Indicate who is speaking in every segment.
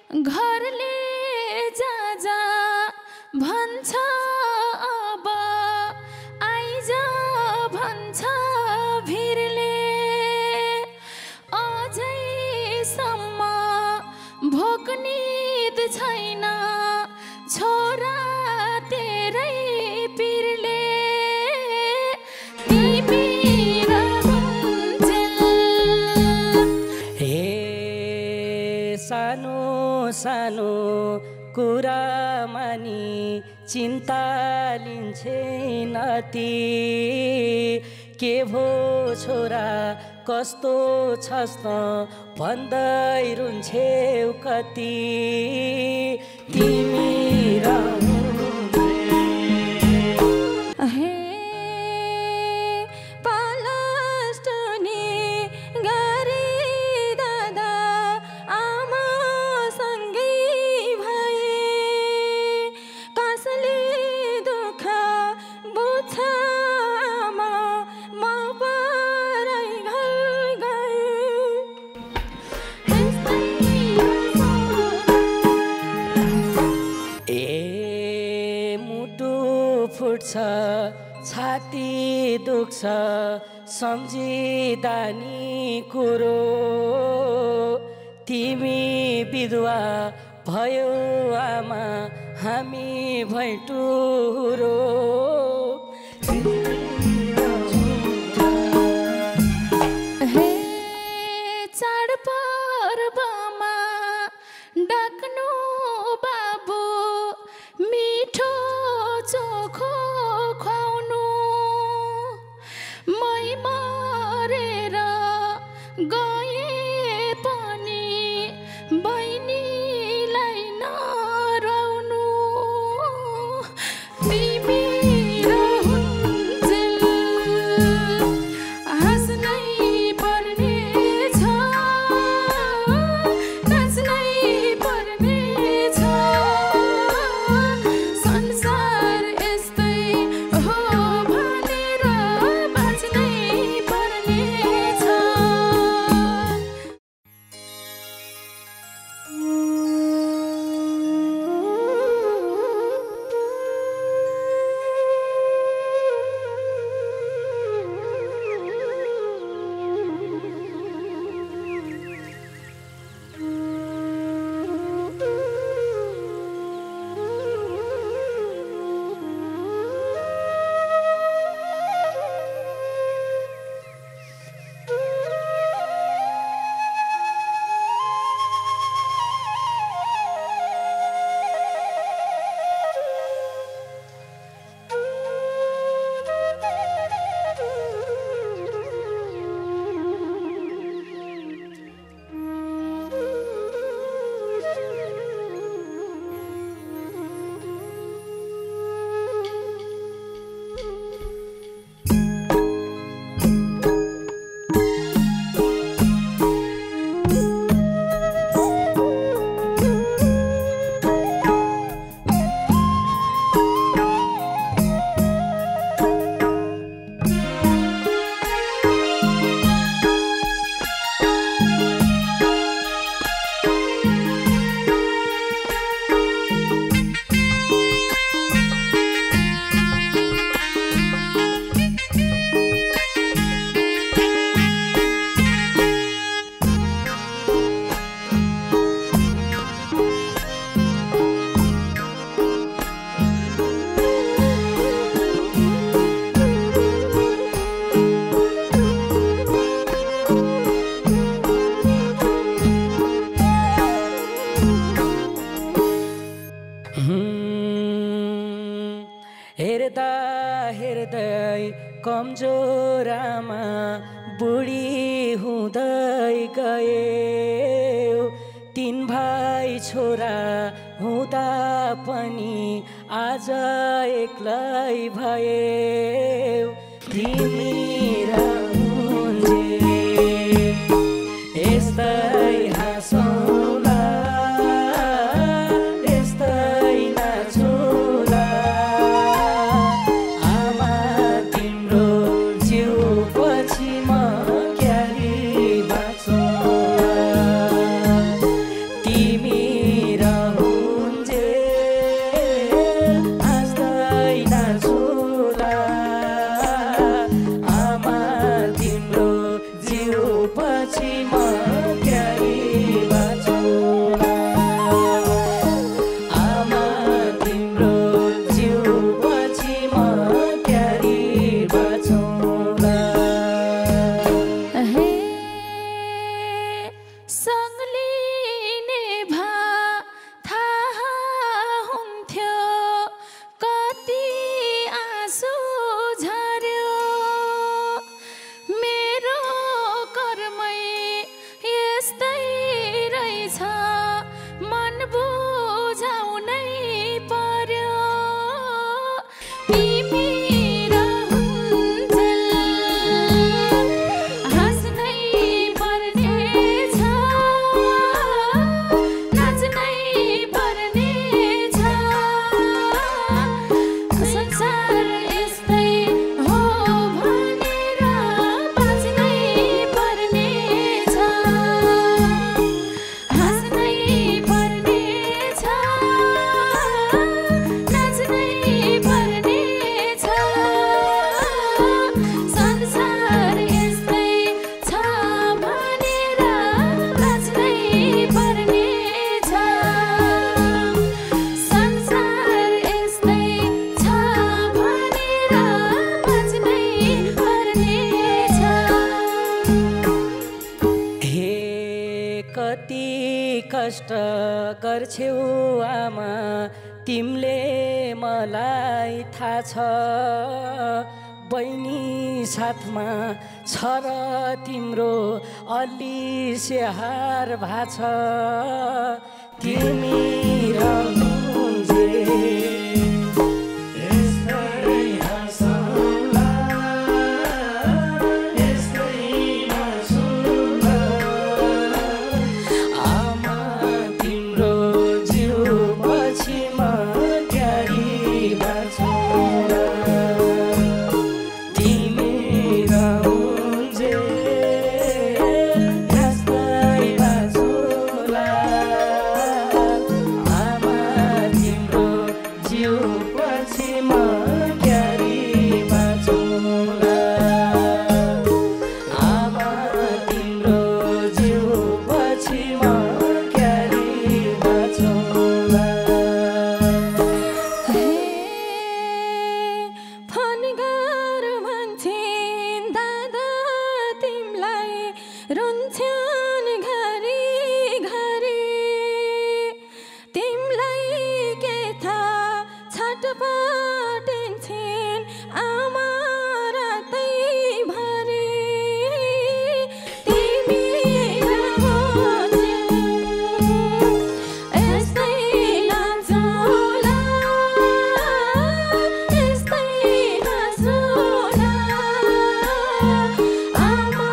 Speaker 1: घरले जा जा भन्छ अब आइज भन्छ भिरले अझैसम्म भोकनिद छैन छोरा तेरै पिरले तिमी रहन्जेल
Speaker 2: हे सानो सानो कुरा मानी चिन्ता लिन्छेन ती के भो छोरा कस्तो छस् त भन्दै रुन्छेउ कति तिमी
Speaker 1: हे पालस्टनी गरी दादा आमा सँगै भए कसले दुःख बुझ्छ आमा म परै घर गए
Speaker 2: ए मुटु फुट्छ छाती दुख्छ सम्झिँदा नि कुरो तिमी विधवा भयो आमा हामी भैटुरो
Speaker 1: हे चाडपर्वमा डाक्नु बाबु मिठो चोखो खुवाउनु मै मरेर गए पनि बहिनीलाई नरुनु तिमी रहन्जेल हाँस्नै पर्नेछ नाच्नै पर्नेछ संसार यस्तै हो भनेर बाँच्नै पर्नेछ
Speaker 2: हेर्दा हेर्दै कमजोरामा बुढी हुँदै गए तीन भाइ छोरा हुँदा पनि आज एक्लै भए तिमी रहन्जेल यस्तै हाँसौँला यस्तै नाचौँला आमा तिम्रो जिउ पछि म क्यारी बाँचौँला तिमी
Speaker 1: छ मन बुझाउनै पर्यो तिमी रहन्जेल हाँस्नै पर्ने छ नाच्नै पर्ने छ संसार यस्तै हो भनेर बाँच्नै पर्ने छ हाँस्नै पर्ने छ नाच्नै पर्ने छ संसार यस्तै छ भनेर बाँच्नै पर्ने छ संसार यस्तै छ भनेर बाँच्नै पर्ने छ
Speaker 2: हे कति कष्ट गर्छौ आमा तिमीले मलाई थाहा छ बहिनी साथमा छ र तिम्रो अलि स्याहार भा छ तिमी रहन्जेल यस्तै हाँसौँला यस्तै नाचौँला आमा तिम्रो जिउ पछि म क्यारी बाँचौँला तिमी रहन्जेल यस्तै बाँचौँला आमा तिम्रो जिउ पछि म क्यारी बाँचौँला आमा तिम्रो जिउ पछि म क्यारी बाँचौँला
Speaker 1: हे फोन गर भन्छन् दादा तिमीलाई रुन्छन् घरि घरि तिमीलाई के थाहा छटपटिन्छन् आमा रातैभरि तिमी रहन्जेल यस्तै नाचौँला यस्तै हाँसौँला आमा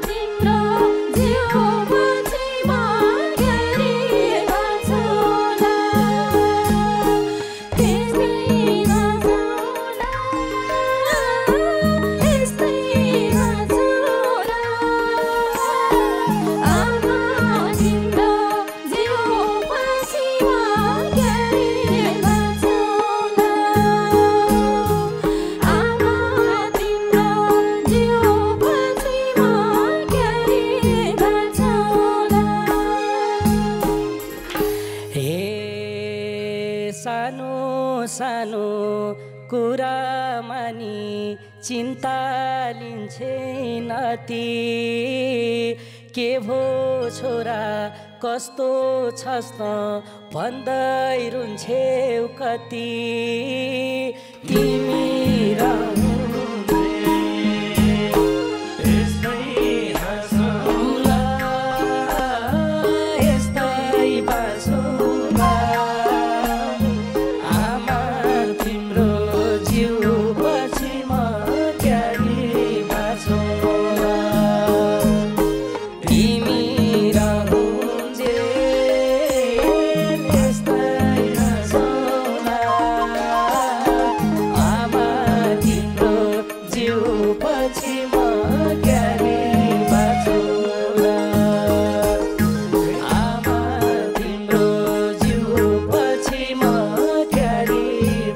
Speaker 1: तिम्रो जिउ पछि म क्यारी बाँचौँला त्यस्तै नाचौँला यस्तै हाँसौँला आमा तिम्रो जिउ पछि म क्यारी बाँचौँला आमा तिम्रो जिउ पछि म क्यारी बाँचौँला
Speaker 2: हे सानो सानो कुरा मानि चिन्ता लिन्छन् अति के भो छोरा कस्तो छस् त भन्दै रुन्छेउ कति तिमी रहन्जेल यस्तै हाँसौँला यस्तै बाँचौँला आमा तिम्रो जिउ पछि म क्यारी बाँचौँला तिमी रहन्जेल यस्तै हाँसौँला आमा तिम्रो जिउ पछि म क्यारी बाँचौँला आमा तिम्रो जिउ पछि म क्यारी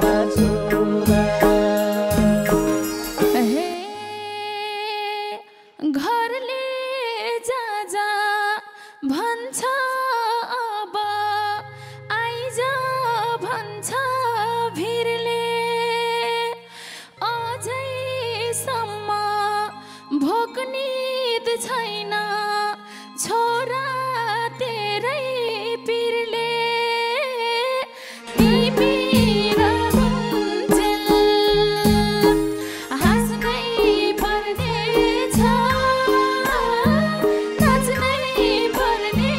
Speaker 2: बाँचौँला
Speaker 1: हे घरले जा जा भन्छ अब आइज भन्छ भिरले अझैसम्म भोकनिद छैन छोरा तेरै पिरले तिमी रहन्जेल हाँस्नै पर्ने छ नाच्नै पर्ने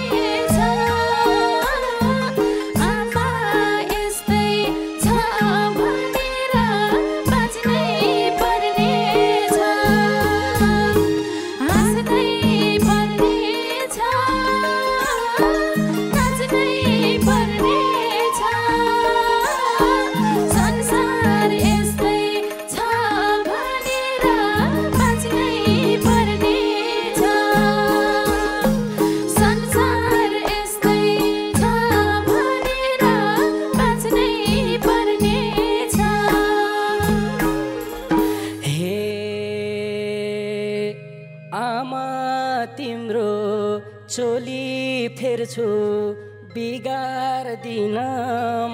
Speaker 2: चोली फेर्छु बिगार्दिन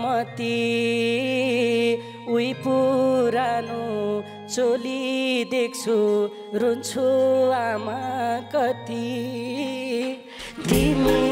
Speaker 2: मती उही पुरानो चोली देख्छु रुन्छु आमा कति तिमी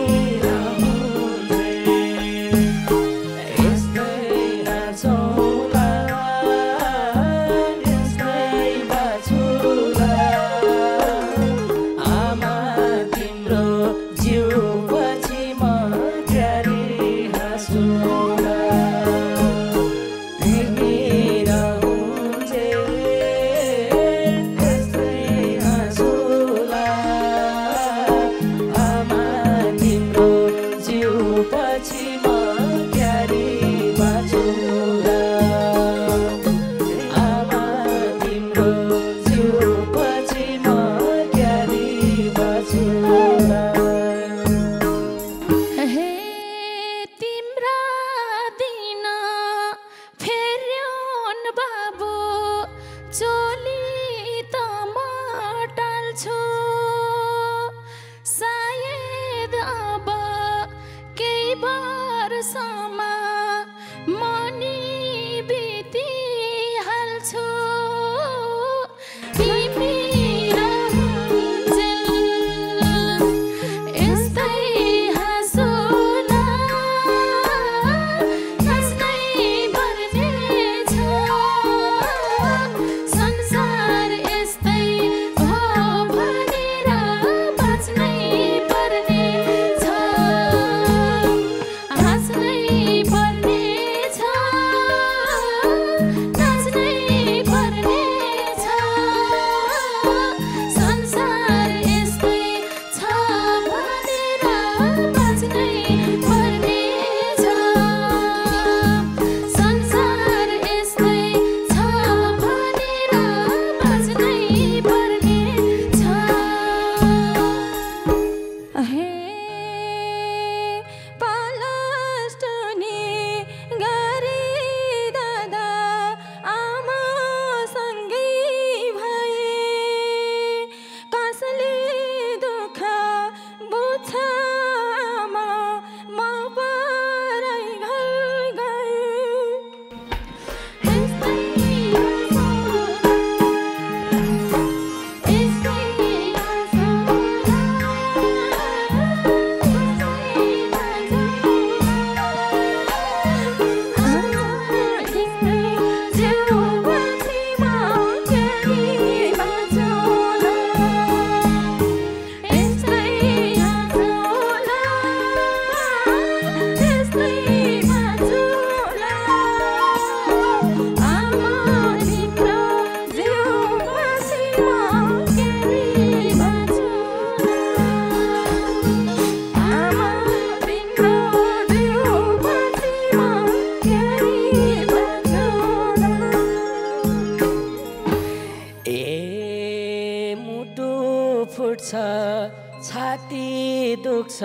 Speaker 2: छाती दुख्छ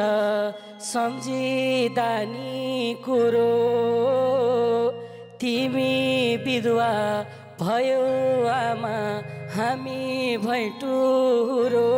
Speaker 2: सम्झिँदा नि कुरो तिमी विधवा भयो आमा हामी भैटुरो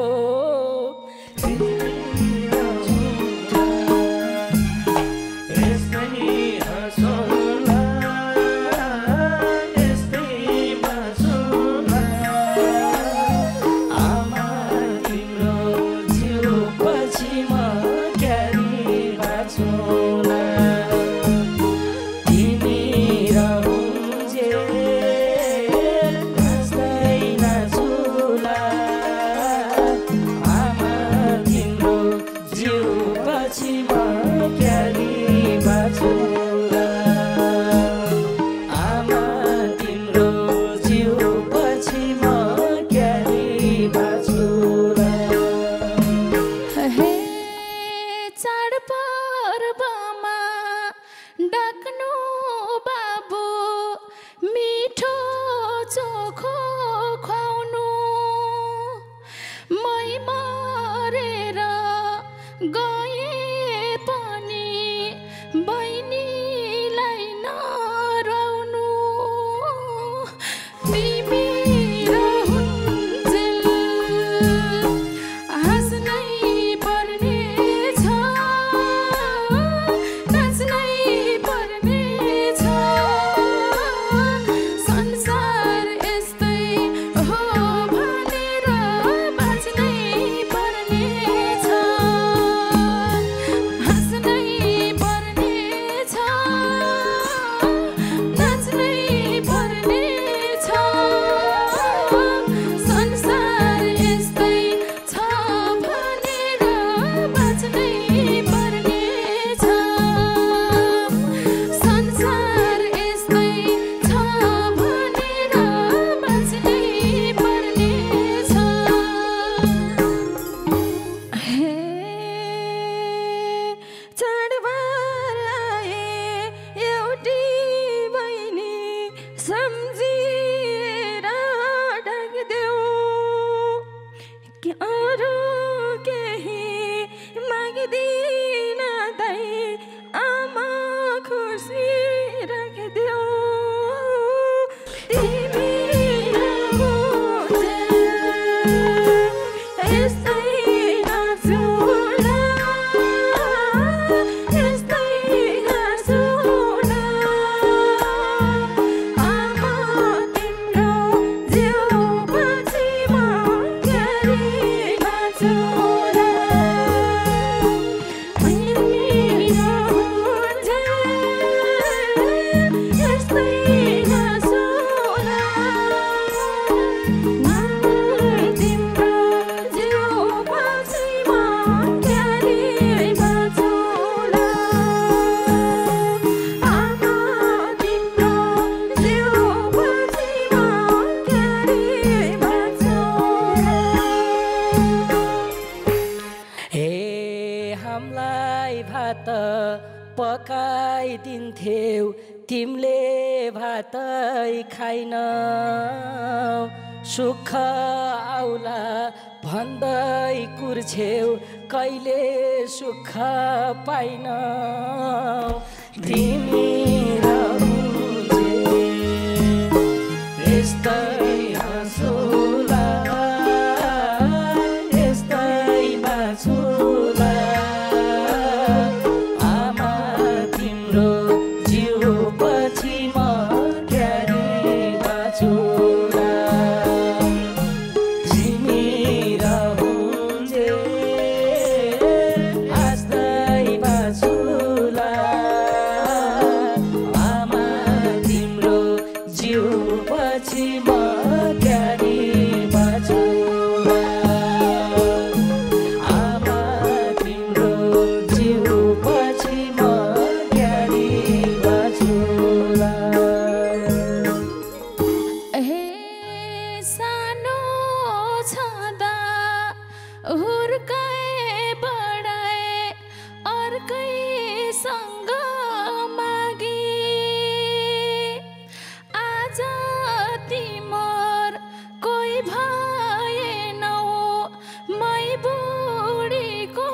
Speaker 2: हामीलाई भात पकाइदिन्थ्यौ तिमीले भातै खाइनौ सुख आउला भन्दै कुर्छेउ कहिले सुख पाइनौ तिमी रहन्छे यस्तै हाँसोला यस्तै बाँचोला आमा तिम्रो जिउ पछि म क्यारी बाँचोला तिमी रहन्छे हाँस्दै बाँचोला आमा तिम्रो जिउ पछि म क्यारी बाँचोला आमा तिम्रो जिउ पछि म क्यारी बाँचोला
Speaker 1: हे सानो छँदा हुर्काए बढाए अर्कैसँग मागे आज तिमर कोही भएनौ मै बुढीको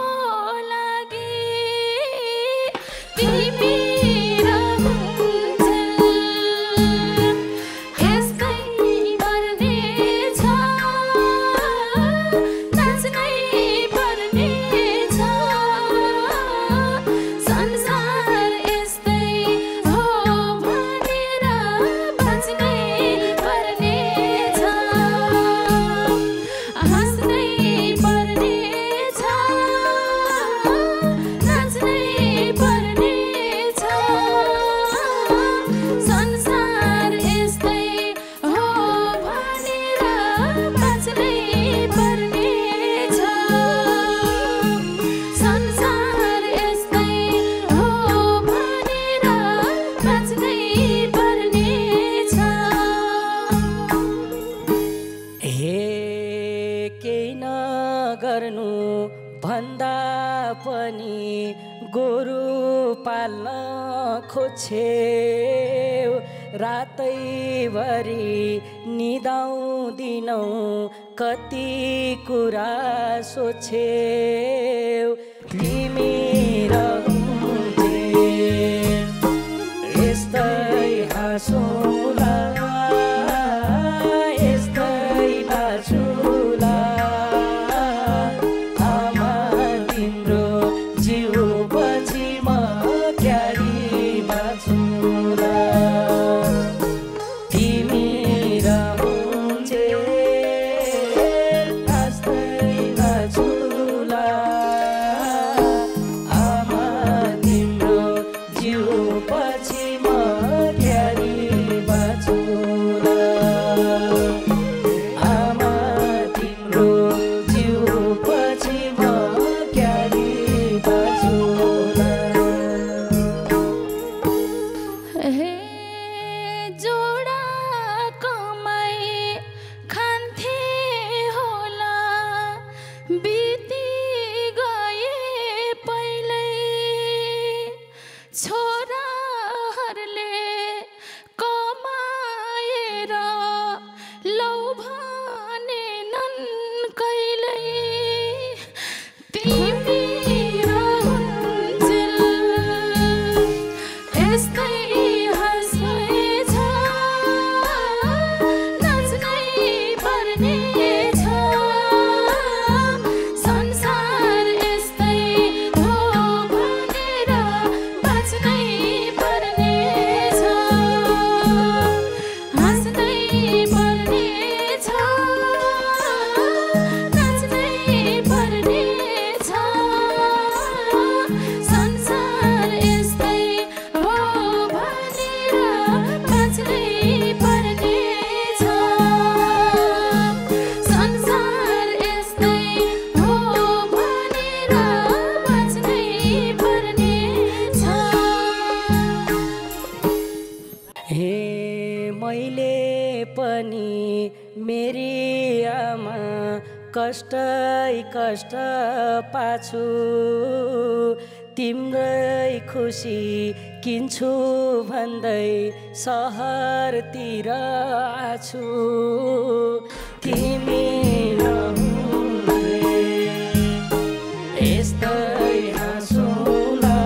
Speaker 1: लागि तिमी रहन्छौ यस्तै पर्नेछ नाच्नै पर्नेछ संसार यस्तै हो भनेर बाँच्नै पर्नेछ हाँस्नै पर्नेछ नाच्नै पर्नेछ संसार यस्तै हो भनेर बाँच्नै पर्नेछ संसार यस्तै हो भनेर बाँच्नै पर्नेछ
Speaker 2: हे केही नगर्नु भन्दा पनि गोरु पाल्न खोज्छेउ रातैभरि निदाउँदिनौ कति कुरा सोच्छेउ तिमी रहन्छे यस्तै हाँसोला यस्तै बाँचोला आमा तिम्रो जिउ पछि म क्यारी बाँचोला तिमी रहन्छे हाँस्दै बाँचोला कष्टै कष्ट पाछु तिम्रै खुसी किन्छु भन्दै सहरतिर आछु तिमी नहुँदै यस्तै हाँसौँला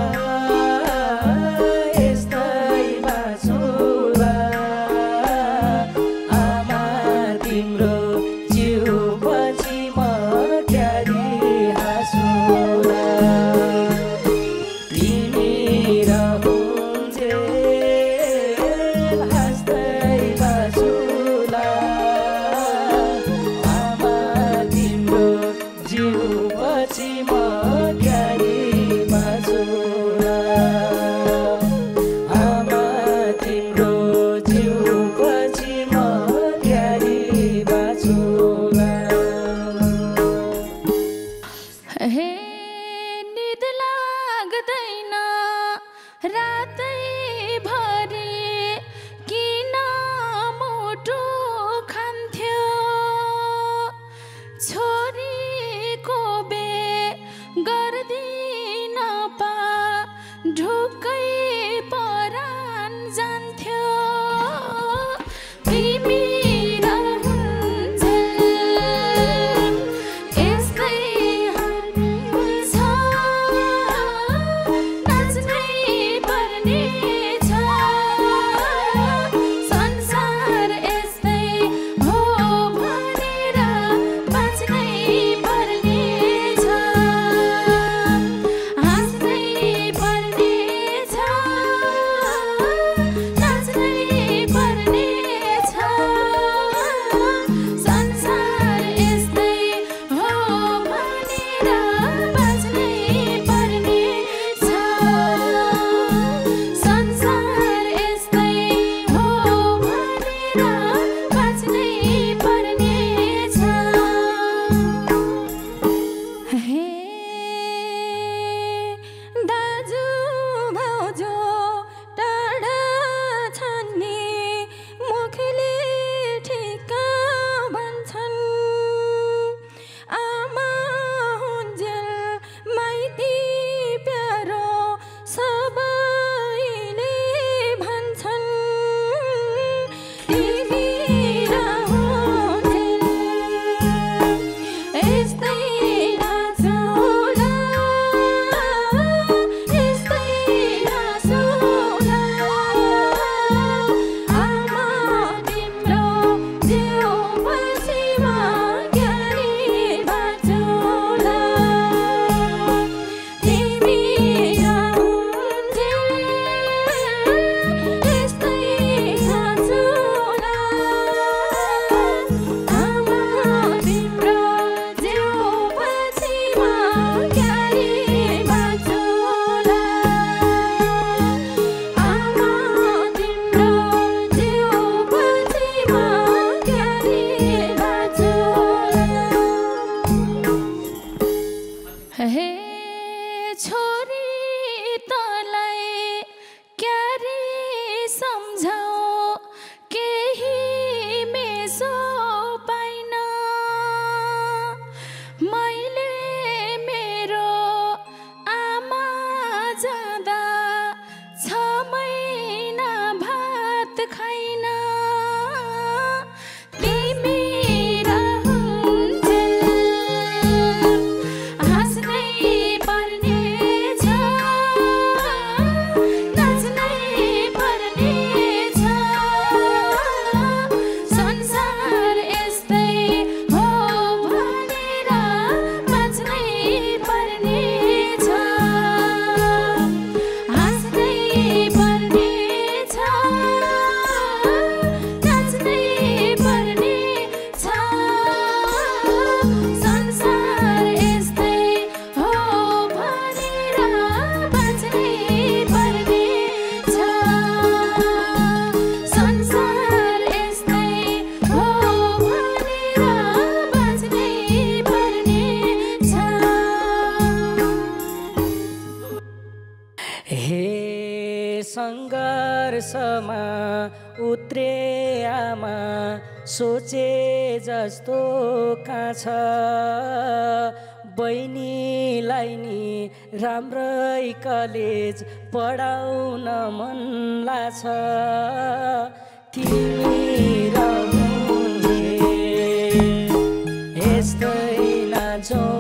Speaker 2: यस्तै बाँचौँला आमा तिम्रो जिउपछि म क्यारी हाँसौँला तिमी रहन्जेल हाँस्दै बाँचौँला आमा तिम्रो जिउपछि म क्यारी बाँचौँला आमा तिम्रो जिउपछि म क्यारी बाँचौँला
Speaker 1: हे निद लाग्दैन रातै भरि किन मुटु खान्थ्यो छोरीको बे गर्दिन पा ढुक्कै परान जान्थ्यो तिमी रहन्जेल यस्तै हुन्छ नाच्नै पर्ने छ संसार यस्तै हो भनेर बाँच्नै पर्ने छ हाँस्नै पर्ने छ नाच्नै पर्ने छ संसार यस्तै हो भनेर बाँच्नै पर्ने छ संसार यस्तै हो भनेर बाँच्नै पर्ने छ हे दाजु भाउजू टाढा छन् नि मुखले ठिक्क भन्छन् आमा हुन्जेल माइती प्यारो सबैले भन्छन् तिमी रहन्जेल यस्तै नाचौँला यस्तै हाँसौँला आमा तिम्रो जिउपछि म क्यारी बाँचौँला तिमी रहन्जेल यस्तै हाँसौँला आमा तिम्रो जिउपछि म क्यारी बाँचौँला आमा तिम्रो जिउपछि म क्यारी बाँचौँला हे छोरी तँलाई क्यारी सम्झाऊ केही मेसो पाइन मैले मेरो आमा जाँदा 6 महिना भात खाइन तिमी रहन्जेल हाँस्नै पर्ने छ नाच्नै पर्ने छ संसार यस्तै हो भनेर बाँच्नै पर्ने छ हाँस्नै पर्ने छ नाच्नै पर्ने छ संसार यस्तै हो भनेर बाँच्नै पर्ने छ संसार यस्तै हो भनेर बाँच्नै पर्ने छ
Speaker 2: हे सङ्घर्षमा उत्रे आमा सोचे जस्तो कहाँ छ बहिनीलाई नि राम्रै कलेज पढाउन मन लाग्छ तिमी र उनले यस्तै नाचौँ